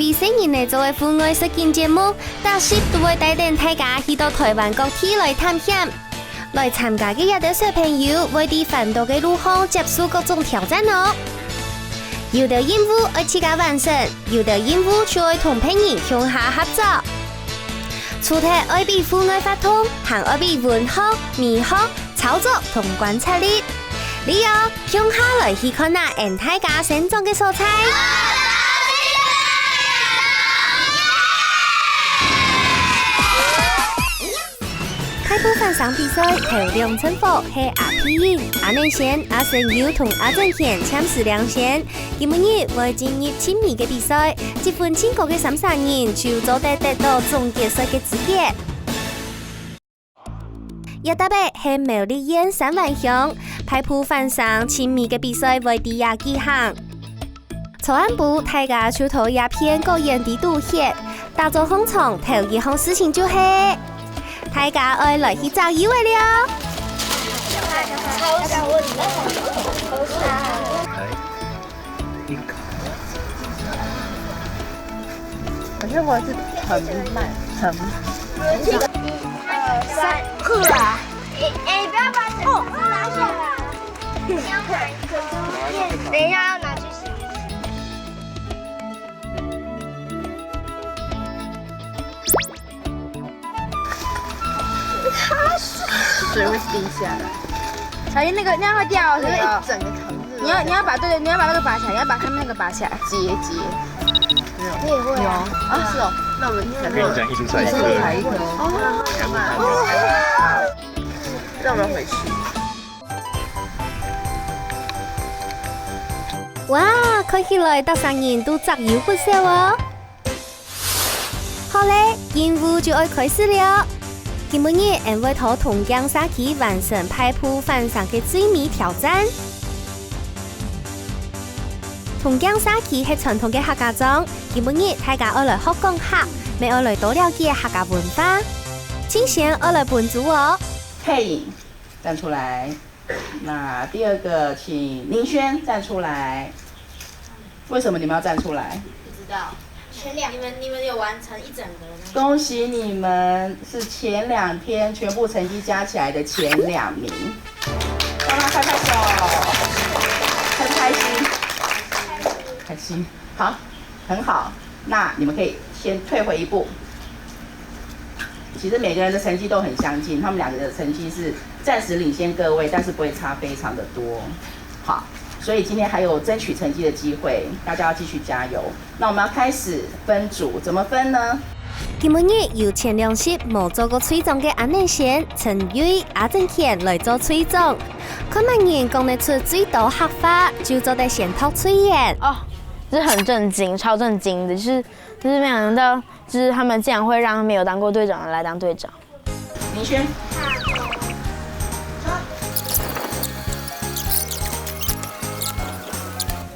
以新年嚟做嘅户外实践节目，特色都会带领大家去到台湾各地来探险。来参加嘅一啲小朋友会喺繁多嘅路上接受各种挑战哦。有的任务爱自家完成，有的任务就爱同朋友向下合作。除咗爱比户外活动，还爱比文学、美学、操作同观察力。你要向下来去看那人大家生长嘅素材。开播翻上比赛头两称呼系阿皮英、阿内贤、阿神友同阿正贤签时两线。今日为进入亲密嘅比赛，积分超过嘅33人就做得到总决赛嘅资格。一特别系苗栗县3万乡派普翻上亲密嘅比赛为第二举行。草案部大家出头鸦片个人的赌血，打造风场头一项事情就是。大家爱来去找鱼位了。可是我是很慢，很。1、2、3，酷啊！哎，不要把绳子拿下来。你要拿一个，等一下要拿去洗。水会滴下来。小心那个会掉，那一整个扛着。你要把你要把那个拔起来，你要把他们那个拔起来，结。你也会啊？啊，是哦。那我们两个人讲一直踩一颗。哦。让我们回去。哇，看起来得3人都集有不少哦。好嘞，任务就要开始了。今日人会同同江沙区完成派普翻上嘅最美挑战。同江沙区系传统嘅客家庄，今日大家要来学讲客，咪要来多了解客家文化。请先要来本组哦。佩颖站出来。那第二个，请宁轩站出来。为什么你们要站出来？不知道。你们有完成一整个了吗？恭喜你们是前2天全部成绩加起来的前2名，帮他拍拍手，开不开心？开心，好，很好。那你们可以先退回一步。其实每个人的成绩都很相近，他们2个的成绩是暂时领先各位，但是不会差非常的多。好。所以今天还有争取成绩的机会，大家要继续加油。那我们要开始分组，怎么分呢？今日由前2集冇做过吹总嘅安内贤、陈瑞、阿正贤来做吹总，看乜人讲得出最多黑法，就做得先托吹演。哦，就是很震惊，超震惊的，就是没想到，就是他们竟然会让没有当过队长的来当队长。明轩。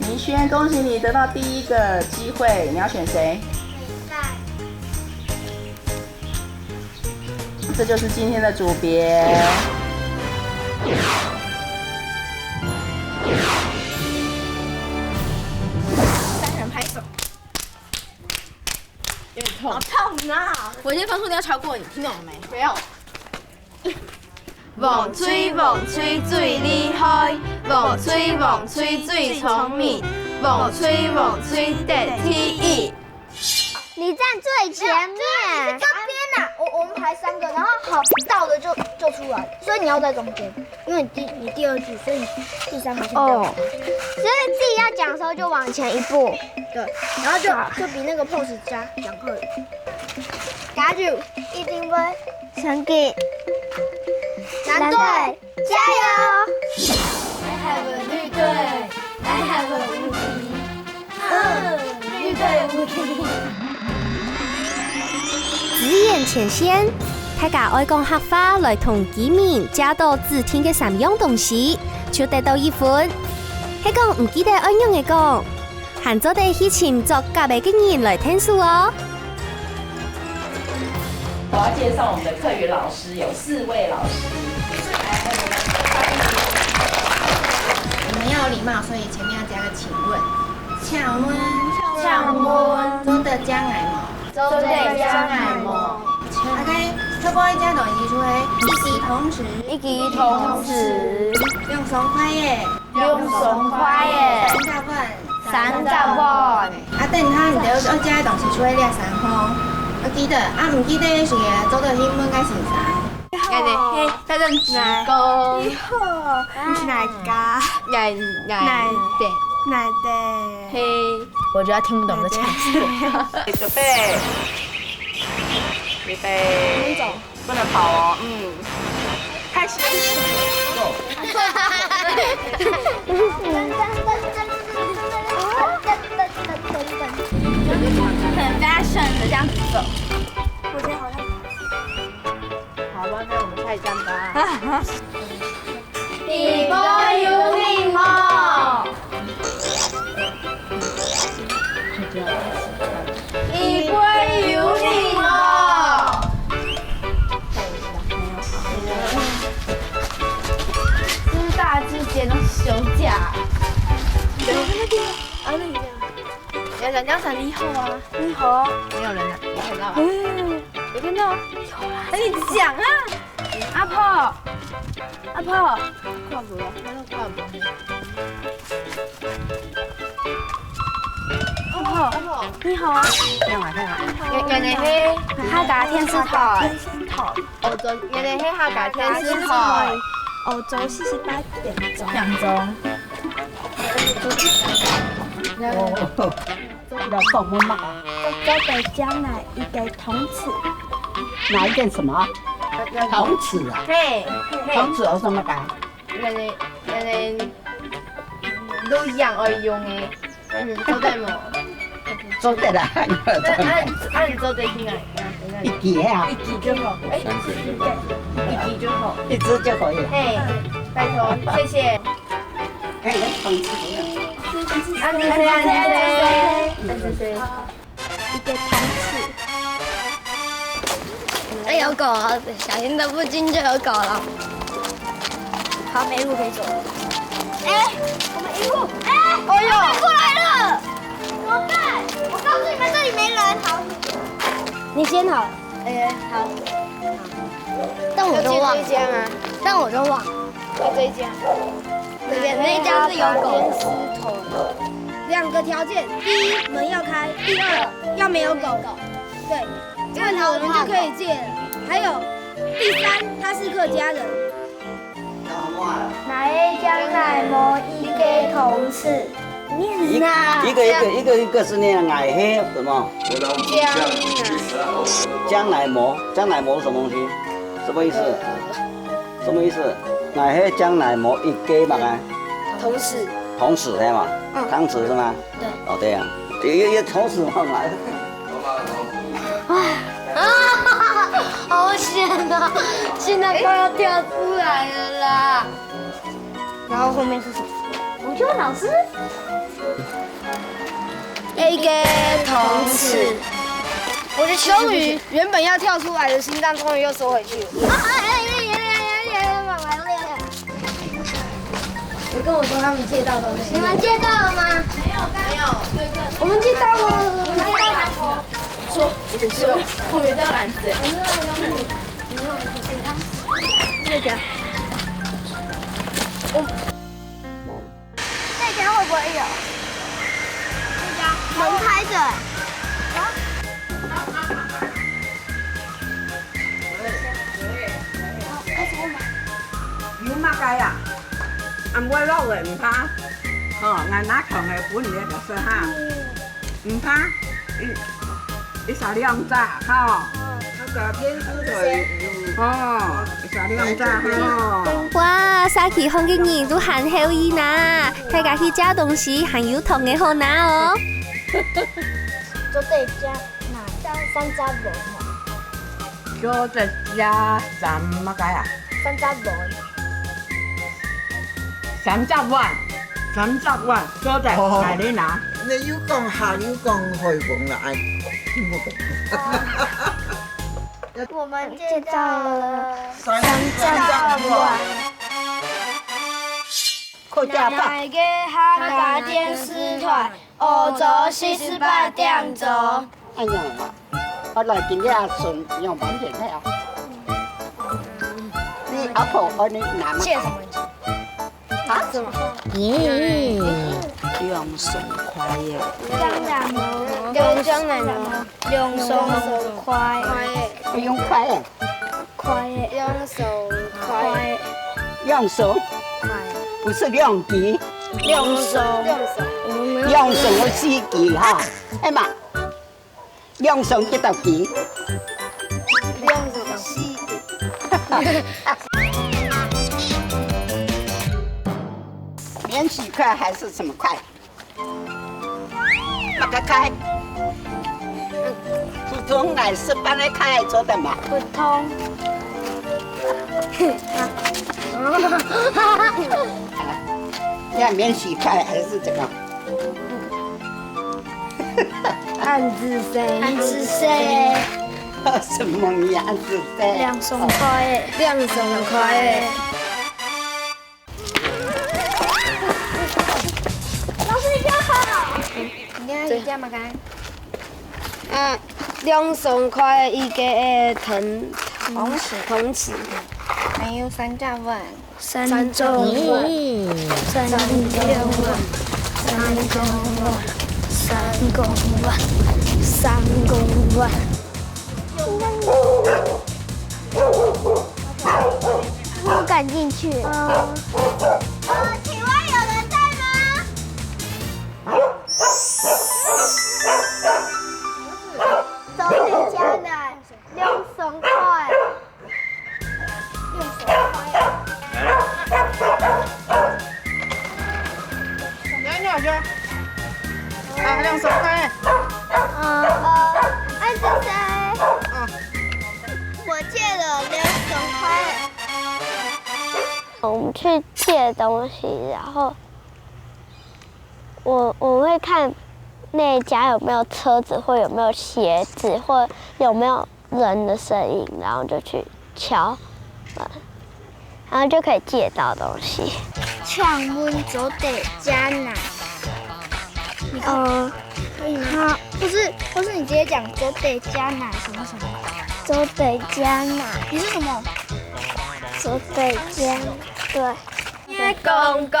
明轩，恭喜你得到第1个机会，你要选谁？这就是今天的组别。3人拍手。有点痛。好痛啊！我今天分数都要超过你，听懂了没？没有。旺吹最厉害，旺吹最聪明，旺吹得第1。你站最前面，是这边呐。我们排3个，然后好到的就出来，所以你要在中间，因为你第2句，所以你第3个先到。所以自己要讲的时候就往前1步，对，然后就比那个 pose 加讲课。加油，一定会成绩。蓝队加油 I have a 绿队 ，I have a 无敌，绿队无敌。指眼前线，大家爱讲客话来同居民加到只听嘅3样东西，就得到1分。系讲唔记得按样嘅讲，还做得去请作隔壁嘅人来听数哦。我要介绍我们的课语老师，有4位老师。你们要有礼貌，所以前面要加个请问。请问做得江来模，做对江来模。OK，透过一家短期出来，一起同时，一己同时，用爽快耶，用爽快耶30分。 30分。啊，等下唔對，我加同時出嚟掠3塊。我記得，唔記得是做到興本該是啥？嘿，在这鞠躬。哪家？奶对，哪的？嘿，我觉得他听不懂在讲什么。准备，预备，走，不能跑哦，开始，走。很 fashion 的这样子走。我觉得好像。好吧，那我们下一站吧。一波有礼貌，一波有礼貌。师大之间的休假。要讲江城你好啊，你好，没有人了，你看到吗？有看到？有啦，哎，你讲啊，阿婆，阿婆，跨步了，那个跨步。阿婆，你好啊，看嘛看嘛，原來係客家電視台，澳洲原來係客家電視台，澳洲48點鐘。兩種。要送我妈，做对江来一个同词，哪一件什么？同词啊，嘿，同词有什麼解？人哋都一樣可以用嘅，做對冇？做得啦，按做對聽啊，一記啊，一記就好，哎，一記就好，一支就可以。嘿，拜託，謝謝。哎，同詞啊，安子飛，一个同词。哎，有狗了，小心的附近就有狗了。好，没路可以走。哎，我们一路，哎，哦呦，过来了，怎么办？我告诉你们，这里没人。好，你先好了。哎，好。但我都忘了。但我都忘了。就这一家。对，那家是有狗。2个条件：第一，门要开；第二，要没有狗。对，这样子我们就可以借了。还有，第三，他是客家人。哪一江乃模一个同事？念啊！一个是那个矮黑什么？江乃模，江乃模什么东西？什么意思？什么意思？矮黑江乃模一个嘛？同事。同时对吗？汤匙是吗？对。哦，对呀，也同时嘛。好险啊！现在快要跳出来了啦。然后后面是什么？吴秋老师。一个同事。我就终于原本要跳出来的心脏，终于又收回去了。你跟我说他们借到东西。你们借到了吗？没有。我们借到了。說，後面都有籃子。那家。那家會不會有？那家門開着。有乜解啊？唔會落嚟唔怕，哦，硬拿強嘅本嚟就說哈，唔怕，一小量炸哈，那個天書台，哦，一小量炸哈。哇，沙琪鄉嘅人都很好意呐，大家去找東西很有同嘅好拿哦。做對家哪3隻門？做只家三乜解啊3隻門。 30萬，做只係你拿。你要講下要講開講啦，聽不懂。我們借到了30萬。客家話。嘅客家電視台，澳洲48點鐘。哎呀，我来今日顺用满点了。你阿婆，你拿吗？借什么钱？啊？什么？用爽快耶！江南毛，刘江南毛，两松快，不用快耶，快，两松快，用手，不是用机，两松，用手有四机哈，哎嘛，用手几道机？两松四。免洗筷还是什么筷？那个筷，普通奶是搬来开做的嘛？不通。要免洗筷还是这个？暗子谁？暗子谁？什么样子的？两松快，两松快。老师，你比较好。你家嘛干？两松快一个同匙，还有3架碗，三种碗，三种碗，三公碗。不敢进去。请问有人在吗？走你家奶，2松块，2松块。来去。啊，2松块。安子谁？我借了2松块。我们去借东西，然后我会看那家有没有车子，或有没有鞋子，或有没有人的声音，然后就去敲门，然后就可以借到东西。抢温走得加奶。可以吗？不是你直接讲走得加奶什么什么？走得加奶。你是什么？走得加奶。对。夜公公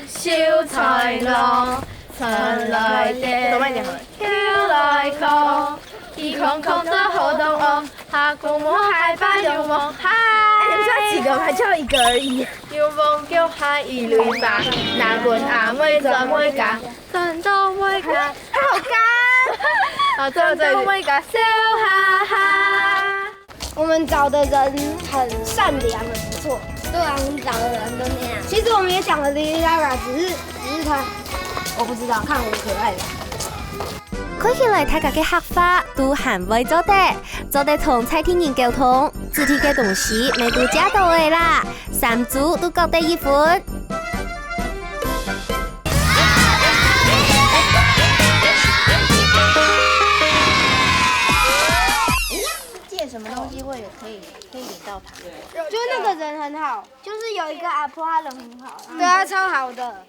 小菜郎，春来的秋来空，一空空的后洞哦，哈公母海把流梦嗨。你们叫几个？还叫一个而已。流梦叫海一类吧，那本阿妹做妹家，真到妹家，好干。真到妹家笑哈哈。我们找的人很善良，很不错。对啊，我们找的人都那样。其实我们也讲了哩哩啦啦，只是他，我不知道，看我可爱的。看起来大家嘅客法都很會做得同蔡天然溝通，肢體嘅東西未都加到位啦，3組都各得1分。借什么东西会可以领到糖？就那个人很好，就是有一个阿婆，她人很好，对啊，超好的。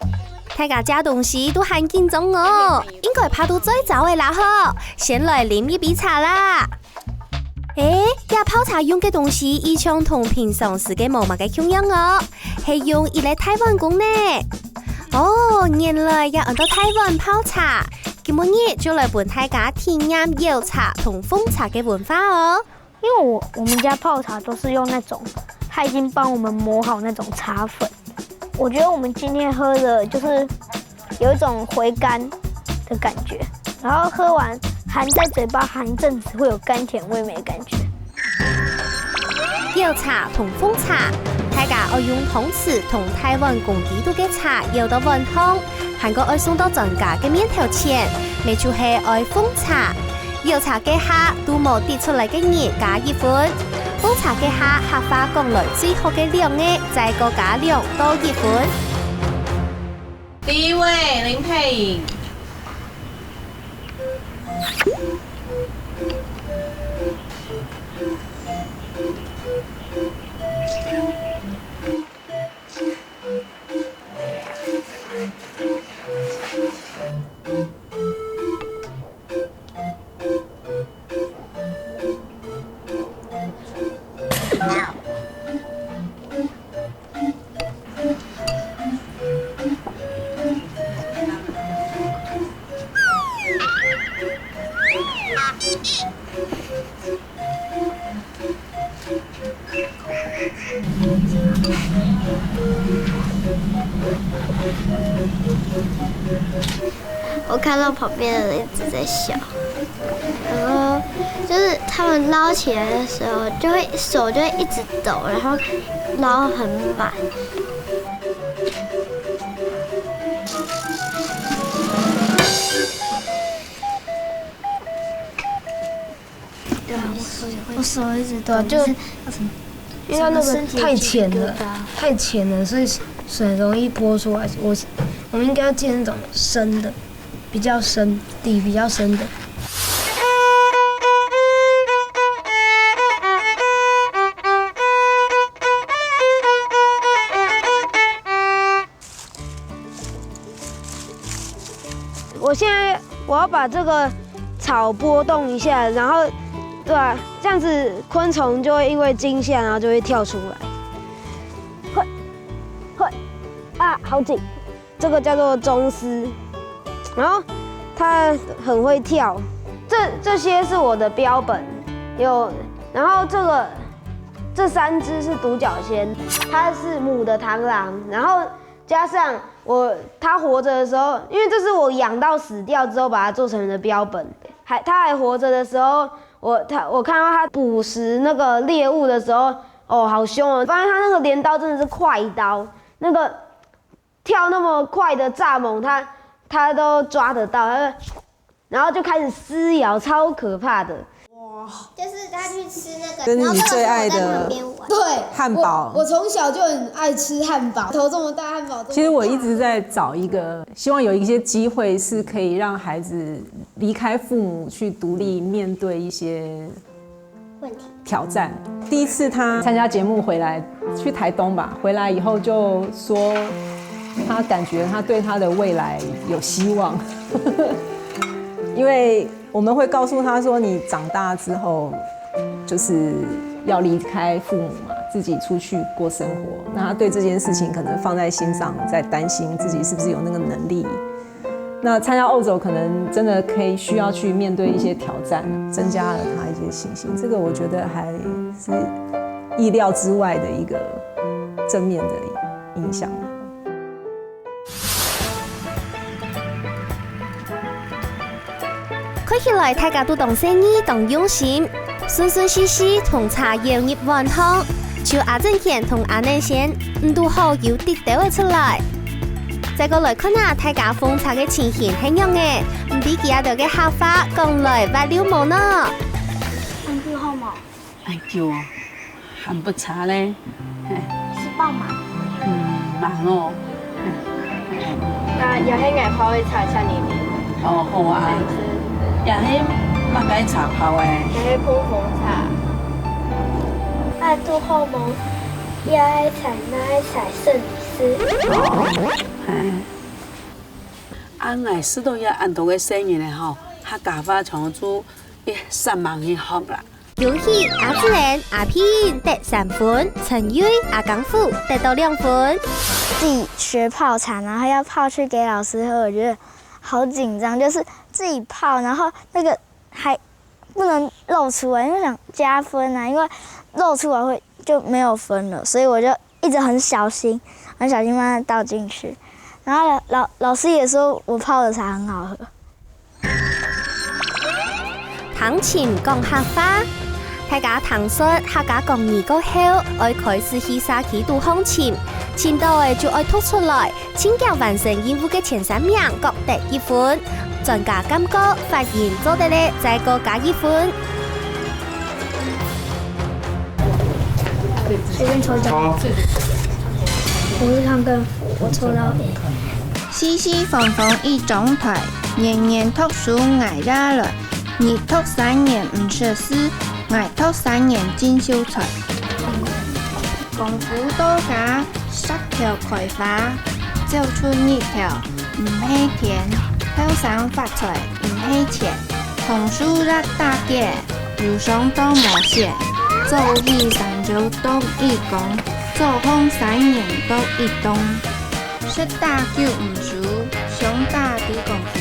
大家借東西都很緊張哦，應該拍到最早嘅啦嗬，先來飲一杯茶啦。呀泡茶用嘅東西異常同平常時嘅冇乜嘅樣樣哦，係用一嚟台灣講呢。哦，原來要按到台灣泡茶，今日就來伴大家體驗搖茶同風茶嘅文化哦。因為我們家泡茶都是用那種，他已經幫我們磨好那種茶粉。我覺得我們今天喝的就是有一種回甘的感覺，然後喝完含在嘴巴含一陣子會有甘甜味美的感覺。搖茶同風茶，大家愛用湯匙同台灣工地度嘅茶搖到碗湯，還個愛送到專家嘅面頭前，咪就係愛風茶。搖茶嘅客都冇跌出嚟嘅嘢加1分，風茶嘅客客法講來最好嘅量嘅再個加2多1分。第一位林佩穎。我看到旁边的人一直在笑，然后就是他们捞起来的时候，手就会一直抖，然后捞很满。我手一直抖，就是因为它那个太浅了，所以水容易泼出来。我们应该要建那种深的，比较深，底比较深的。我要把这个草拨动一下，然后，对吧？这样子昆虫就会因为惊吓，然后就会跳出来。会，啊，好紧！这个叫做螽斯，然后它很会跳。这些是我的标本，然后这3只是独角仙，它是母的螳螂，然后加上它活着的时候，因为这是我养到死掉之后把它做成的标本，它还活着的时候，我看到它捕食那个猎物的时候，哦，好凶哦！发现它那个镰刀真的是快刀，那个跳那么快的蚱蜢，它都抓得到，然后就开始撕咬，超可怕的。就是他去吃那个，跟你最爱的对汉堡。我从小就很爱吃汉堡，头这么大汉堡。其实我一直在找一个，希望有一些机会是可以让孩子离开父母，去独立面对一些问题挑战。第一次他参加节目回来，去台东吧，回来以后就说他感觉他对他的未来有希望，因为我们会告诉他说，你长大之后就是要离开父母嘛，自己出去过生活。那他对这件事情可能放在心上，在担心自己是不是有那个能力。那参加欧洲可能真的需要去面对一些挑战，增加了他一些信心。这个我觉得还是意料之外的一个正面的影响。看起來大家都當生意當用心，順順利利同茶葉入環行，就阿正健同阿內先唔都好有啲地位出來。再過來看下大家奉茶嘅情形係樣嘅，唔知其他度嘅客法講來挖了冇呢？很久後冇，哎呦，還不差嘞，是爆滿。忙哦。那有喺外泡會茶下年年。哦，好啊。也係乜鬼茶泡誒？也係碰紅茶。啊，都後冇，也係採那係採聖絲。按來是都要按到個生意咧吼，客家話長做3萬去學啦。遊戲阿自然、阿偏得3分，陳瑞、阿港富得到2分。自己學泡茶，然後要泡去給老師喝，我覺得好緊張，就是自己泡，然後那個還不能漏出來，因為想加分啊，因為漏出來就沒有分了，所以我就一直很小心慢慢倒進去。然後老師也說我泡的茶很好喝。談情講客話，大家談說客家講義過後，愛開始去沙溪度行情，前度嘅就愛吐出來，請教完成任務嘅前3名各得1分，專家感覺發現做得咧再各加1分。隨便抽一張。我是康哥，我抽到 A。西西縫縫一種腿，年年讀書捱得來，你讀3年唔識詩，捱讀3年進修才。功夫多假，10條開花，走出1條唔係田，後生發財唔係錢，同樹日大嘅，路上都冇寫，做起3就讀1工，做空3年讀1棟。識打叫唔熟，想打啲功夫，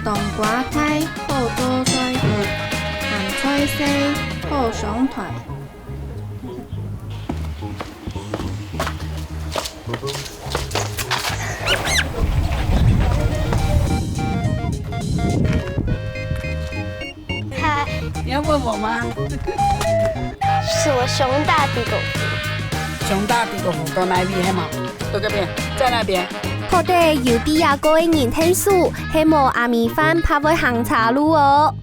當瓜太好多衰。西後上台。嗨，你要问我吗？是我熊大地狗夫。熊大地狗夫到哪边黑嘛？到这边，在那边。坡地有啲廿個嘅人聽書，希望阿米飯拍會行岔路哦。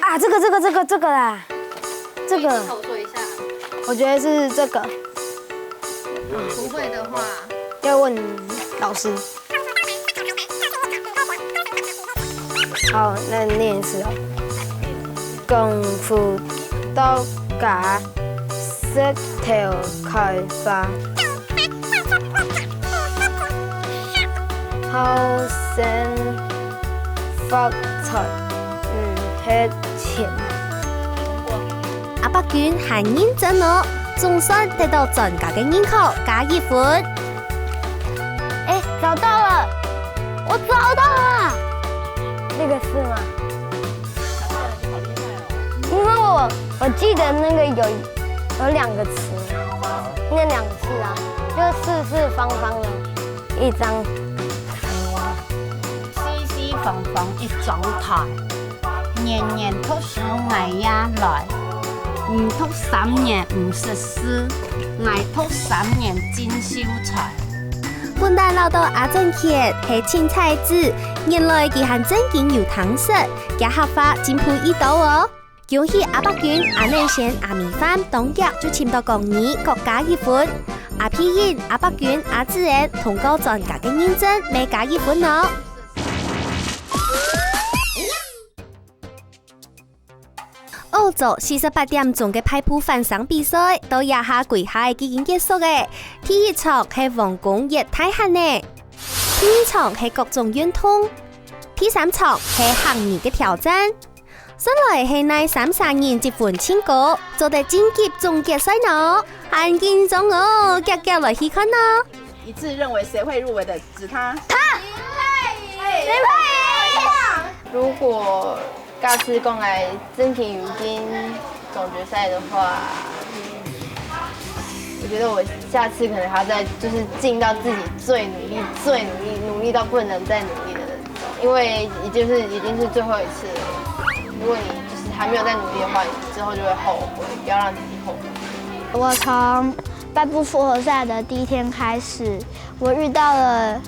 啊，这个啦，这个，口说一下。我觉得是这个。不会的话，要问老师。好，那念一次哦。功夫到家，石頭開花。後生發財唔吃錢。阿伯卷很認真哦，總算得到專家嘅認可，加一分。哎，找到了，我找到了，那个是吗？因为我记得那个有两个词，那两个字啊，就是四四方方的一張。放放一張台，年年讀書捱也來，唔讀3年唔識詩，捱讀3年真秀才。本大老豆阿正傑係青菜子，原來佢係正經有糖食，加合法進步一道哦。恭喜阿伯卷、阿內賢、阿米飯當日就簽到公兒，各加一分。阿皮英、阿伯卷、阿志然通過專家嘅認證，未加一分哦。澳洲48點鐘嘅派普反省比賽到廿下跪下已經結束嘅。第一場係皇宮熱太行呢，第二場係各種運動，第三場係行年嘅挑戰。上來係那33人結婚慶歌，做得晉級總決賽呢，很緊張哦，夾來去看哦。一致認為誰會入圍的，指他。如果下次講來真體如今總決賽的話，我覺得我下次可能還要再就是盡到自己最努力到不能再努力的那種，因為已經是最後一次了。如果你就是還沒有再努力的話，你之後就會後悔，不要讓自己後悔。我從敗部複合賽的第一天開始，我遇到了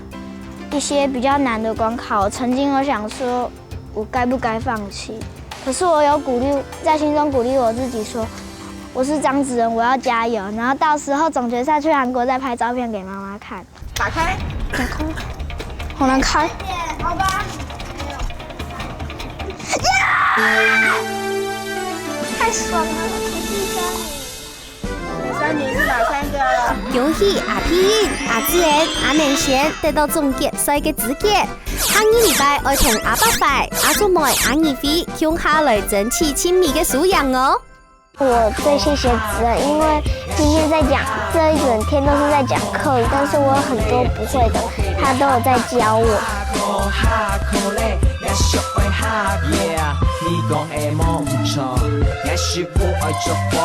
一些比較難的關卡。我曾經有想說，我該不該放棄？可是我有在心中鼓勵我自己說，我是張子仁，我要加油。然後到時候總決賽去韓國再拍照片給媽媽看。打開，好難開。好吧。太爽了！第3名是哪3個？恭喜阿皮英、阿志然、阿內賢得到總決賽嘅資格。下個禮拜我同阿伯快、阿祖妹、阿二飛向下來爭取親密嘅素養哦。我最謝謝子仁，因為今天在講這一整天都是在講課語，但是我有很多不會的，他都有在教我。你講的冇唔錯，我說我愛做我。